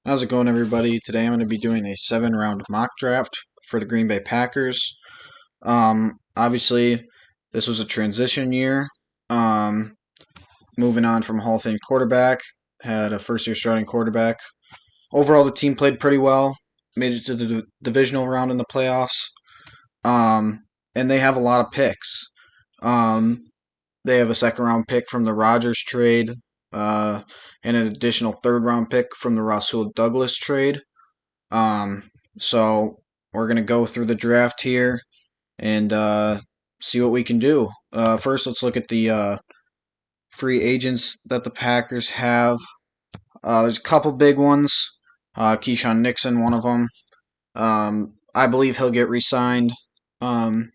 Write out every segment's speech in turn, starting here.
How's it going, everybody? Today I'm going to be doing a 7-round mock draft for the Green Bay Packers. Obviously, this was a transition year. Um, Moving on from Hall of Fame quarterback, had a first-year starting quarterback. Overall, the team played pretty well, made it to the divisional round in the playoffs, and they have a lot of picks. Um, they have a second-round pick from the Rodgers trade, uh, and an additional third-round pick from the Rasul Douglas trade. Um, so we're gonna go through the draft here and see what we can do. First, let's look at the free agents that the Packers have. There's a couple big ones. Keyshawn Nixon, one of them. I believe he'll get re-signed. Um,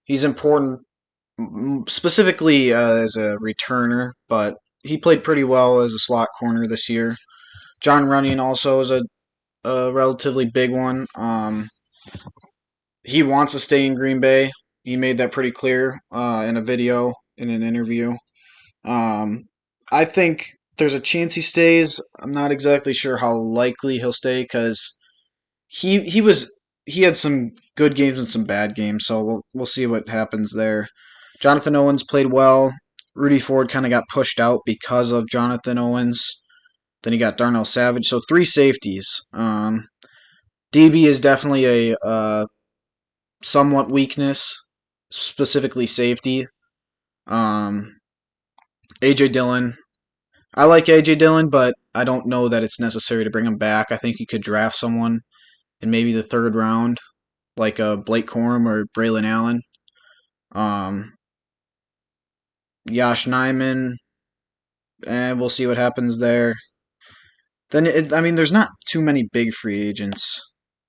he's important, specifically as a returner, but he played pretty well as a slot corner this year. John Runyon also is a relatively big one. He wants to stay in Green Bay. He made that pretty clear in a video, in an interview. Um, I think there's a chance he stays. I'm not exactly sure how likely he'll stay because he had some good games and some bad games, so we'll see what happens there. Jonathan Owens played well. Rudy Ford kind of got pushed out because of Jonathan Owens. Then you got Darnell Savage, so three safeties. DB is definitely a somewhat weakness, specifically safety. Um, AJ Dillon. I like AJ Dillon, but I don't know that it's necessary to bring him back. I think you could draft someone in maybe the third round, like a Blake Corum or Braylon Allen. Um, Yosh Nijman, and we'll see what happens there. Then, there's not too many big free agents.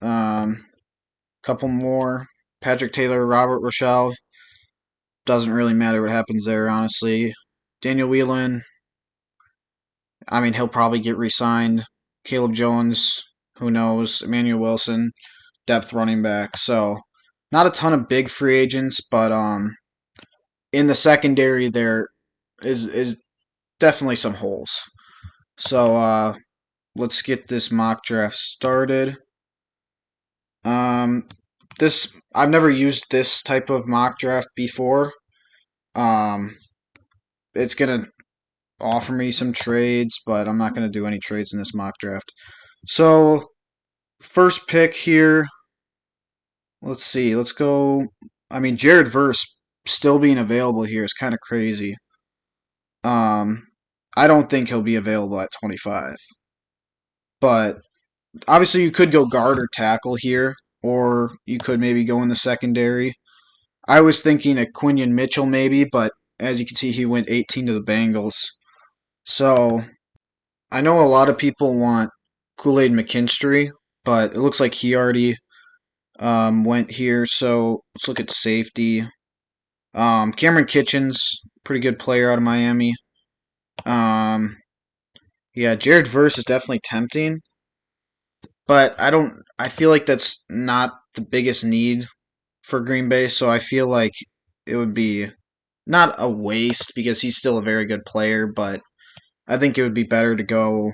Couple more. Patrick Taylor, Robert Rochelle. Doesn't really matter what happens there, honestly. Daniel Whelan, he'll probably get re-signed. Caleb Jones, who knows? Emmanuel Wilson, depth running back. So, not a ton of big free agents, but in the secondary there is definitely some holes. So, let's get this mock draft started. This I've never used this type of mock draft before. It's gonna offer me some trades, but I'm not gonna do any trades in this mock draft. So, first pick here. Let's see. Let's go. Jared Verse still being available here is kind of crazy. Um, I don't think he'll be available at 25. But obviously, you could go guard or tackle here, or you could maybe go in the secondary. I was thinking a Quinion Mitchell maybe, but as you can see, he went 18 to the Bengals. So I know a lot of people want Kool-Aid McKinstry, but it looks like he already went here. So let's look at safety. Cameron Kitchens, pretty good player out of Miami. Yeah, Jared Verse is definitely tempting, but I feel like that's not the biggest need for Green Bay, so I feel like it would be not a waste because he's still a very good player, but I think it would be better to go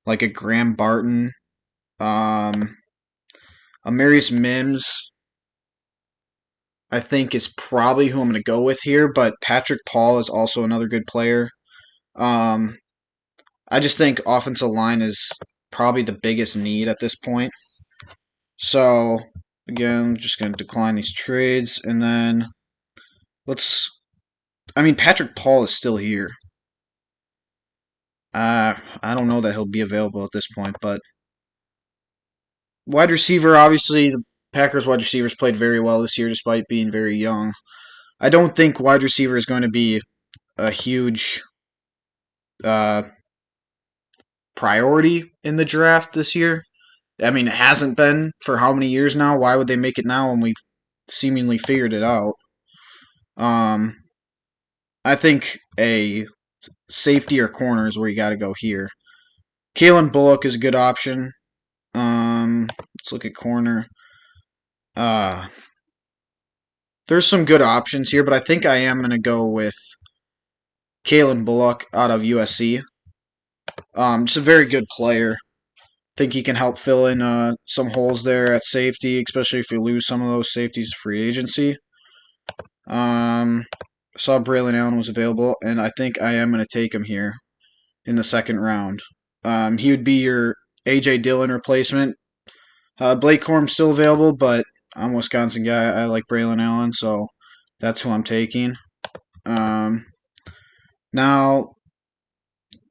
like a Graham Barton, a Marius Mims. I think is probably who I'm going to go with here, but Patrick Paul is also another good player. Um, I just think offensive line is probably the biggest need at this point. So, again, I'm just going to decline these trades, and then Patrick Paul is still here. I don't know that he'll be available at this point, but wide receiver, obviously, the Packers wide receivers played very well this year despite being very young. I don't think wide receiver is going to be a huge priority in the draft this year. It hasn't been for how many years now? Why would they make it now when we've seemingly figured it out? I think a safety or corner is where you got to go here. Kalen Bullock is a good option. Let's look at corner. There's some good options here, but I think I am going to go with Kalen Bullock out of USC. Just a very good player. I think he can help fill in some holes there at safety, especially if you lose some of those safeties to free agency. Saw Braylon Allen was available, and I think I am going to take him here in the second round. He would be your A.J. Dillon replacement. Blake Corum's still available, but I'm a Wisconsin guy. I like Braylon Allen, so that's who I'm taking. Now,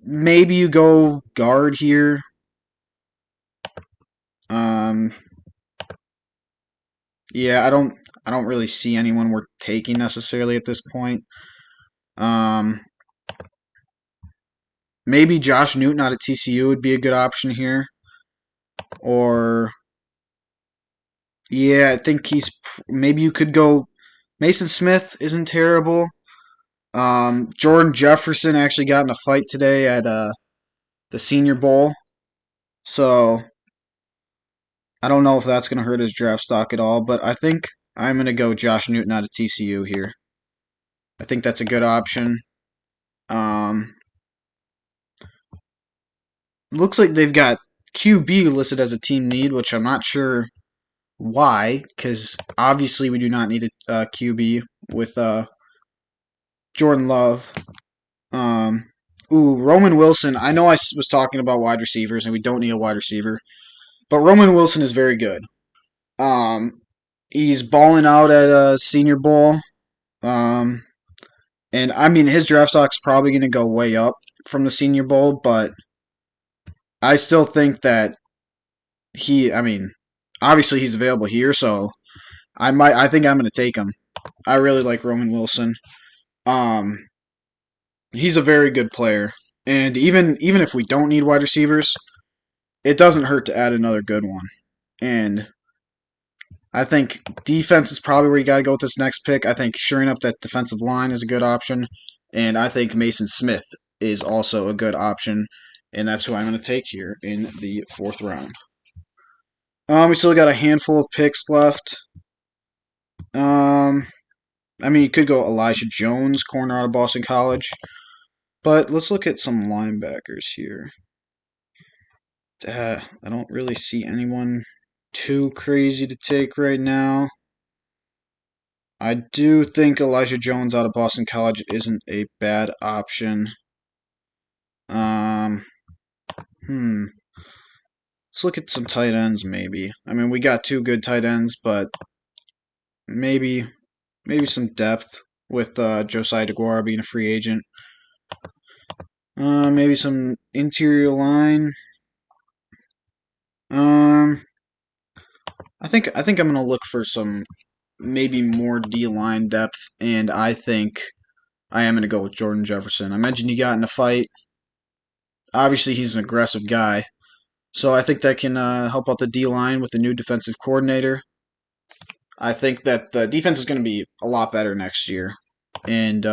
maybe you go guard here. Yeah, I don't really see anyone worth taking necessarily at this point. Maybe Josh Newton out of TCU would be a good option here. Or yeah, I think maybe you could go Mason Smith isn't terrible. Jordan Jefferson actually got in a fight today at the Senior Bowl. So I don't know if that's going to hurt his draft stock at all, but I think I'm going to go Josh Newton out of TCU here. I think that's a good option. Looks like they've got QB listed as a team need, which I'm not sure why, because obviously we do not need a QB with Jordan Love. Roman Wilson. I know I was talking about wide receivers, and we don't need a wide receiver, but Roman Wilson is very good. He's balling out at a Senior Bowl. And I mean his draft stock's probably going to go way up from the Senior Bowl, but I still think that obviously he's available here, so I think I'm going to take him. I really like Roman Wilson. He's a very good player, and even if we don't need wide receivers, it doesn't hurt to add another good one. And I think defense is probably where you got to go with this next pick. I think shoring up that defensive line is a good option, and I think Mason Smith is also a good option, and that's who I'm going to take here in the fourth round. We still got a handful of picks left. You could go Elijah Jones, corner out of Boston College, but let's look at some linebackers here. I don't really see anyone too crazy to take right now. I do think Elijah Jones out of Boston College isn't a bad option. Let's look at some tight ends, maybe. We got two good tight ends, but maybe some depth with Josiah DeGuara being a free agent. Maybe some interior line. I think I'm gonna look for some maybe more D-line depth, and I think I am gonna go with Jordan Jefferson. I mentioned he got in a fight. Obviously, he's an aggressive guy, so I think that can help out the D-line with the new defensive coordinator. I think that the defense is going to be a lot better next year, and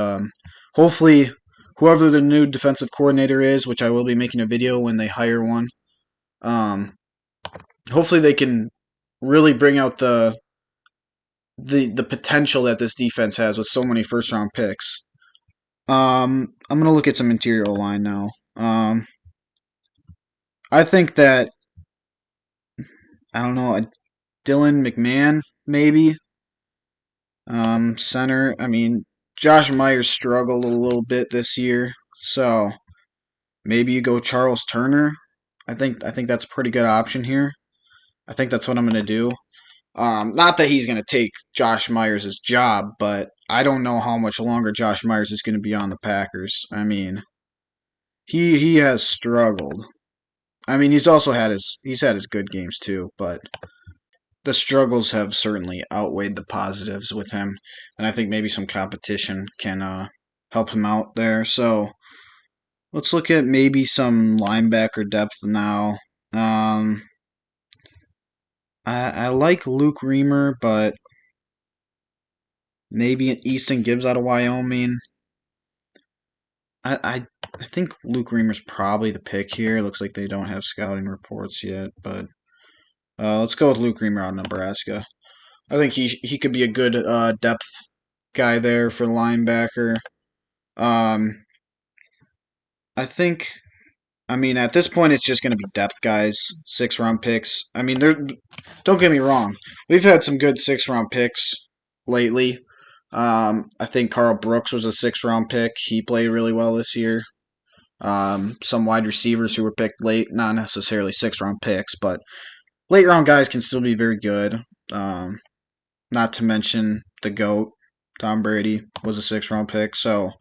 hopefully, whoever the new defensive coordinator is, which I will be making a video when they hire one, hopefully they can really bring out the potential that this defense has with so many first round picks. I'm gonna look at some interior line now. I think that I don't know, Dylan McMahon maybe. Center. Josh Myers struggled a little bit this year, so maybe you go Charles Turner. I think that's a pretty good option here. I think that's what I'm gonna do. Not that he's going to take Josh Myers' job, but I don't know how much longer Josh Myers is going to be on the Packers. He has struggled. He's also had his good games too, but the struggles have certainly outweighed the positives with him, and I think maybe some competition can help him out there. So let's look at maybe some linebacker depth now. I like Luke Reamer, but maybe an Easton Gibbs out of Wyoming. I think Luke Reamer's probably the pick here. It looks like they don't have scouting reports yet, but let's go with Luke Reamer out of Nebraska. I think he could be a good depth guy there for linebacker. I think I mean, at this point, it's just going to be depth guys, 6 round picks. I mean, don't get me wrong. We've had some good 6 round picks lately. I think Carl Brooks was a 6 round pick. He played really well this year. Some wide receivers who were picked late, not necessarily 6 round picks, but late round guys can still be very good. Um, Not to mention the GOAT, Tom Brady, was a 6 round pick. So,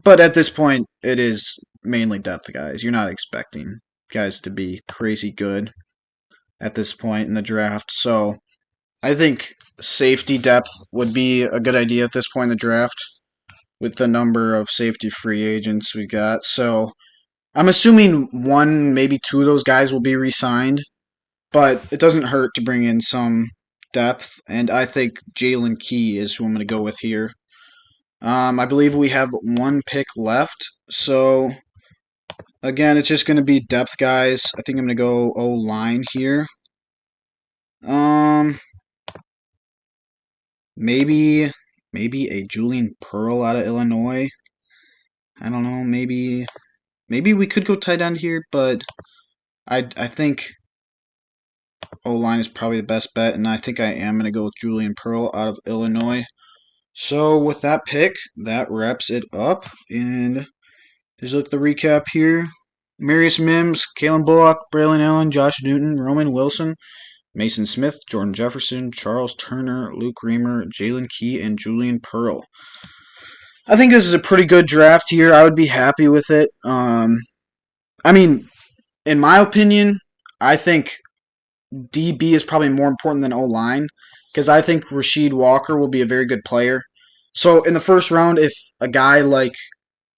but at this point, it is mainly depth guys. You're not expecting guys to be crazy good at this point in the draft. So, I think safety depth would be a good idea at this point in the draft with the number of safety free agents we got. So, I'm assuming one, maybe two of those guys will be re signed, but it doesn't hurt to bring in some depth. And I think Jalen Key is who I'm going to go with here. I believe we have one pick left. So, again, it's just going to be depth guys. I think I'm going to go O line here. Um, maybe a Julian Pearl out of Illinois. I don't know. Maybe we could go tight end here, but I think O line is probably the best bet, and I think I am going to go with Julian Pearl out of Illinois. So with that pick, that wraps it up. And just look at the recap here. Marius Mims, Kalen Bullock, Braylon Allen, Josh Newton, Roman Wilson, Mason Smith, Jordan Jefferson, Charles Turner, Luke Reamer, Jalen Key, and Julian Pearl. I think this is a pretty good draft here. I would be happy with it. I mean, in my opinion, I think DB is probably more important than O line because I think Rasheed Walker will be a very good player. So in the first round, if a guy like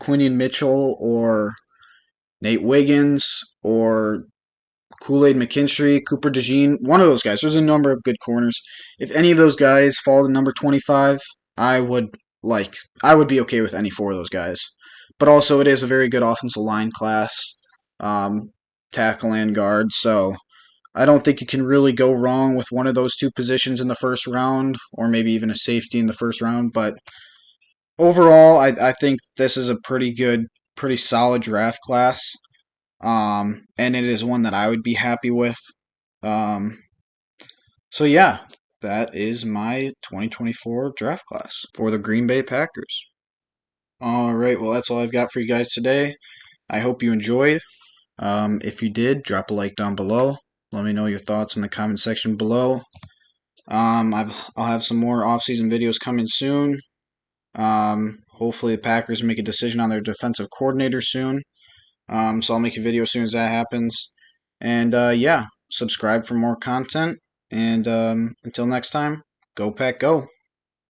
Quinion Mitchell or Nate Wiggins or Kool-Aid McKinstry, Cooper DeJean, one of those guys, there's a number of good corners. If any of those guys fall to number 25, I would I would be okay with any four of those guys. But also, it is a very good offensive line class, tackle and guard. So I don't think you can really go wrong with one of those two positions in the first round, or maybe even a safety in the first round. But overall, I think this is a pretty good, pretty solid draft class. And it is one that I would be happy with. Um, so yeah, that is my 2024 draft class for the Green Bay Packers. All right, well, that's all I've got for you guys today. I hope you enjoyed. If you did, drop a like down below. Let me know your thoughts in the comment section below. I'll have some more off-season videos coming soon. Hopefully the Packers make a decision on their defensive coordinator soon. So I'll make a video as soon as that happens. And yeah, subscribe for more content. And until next time, go Pack Go.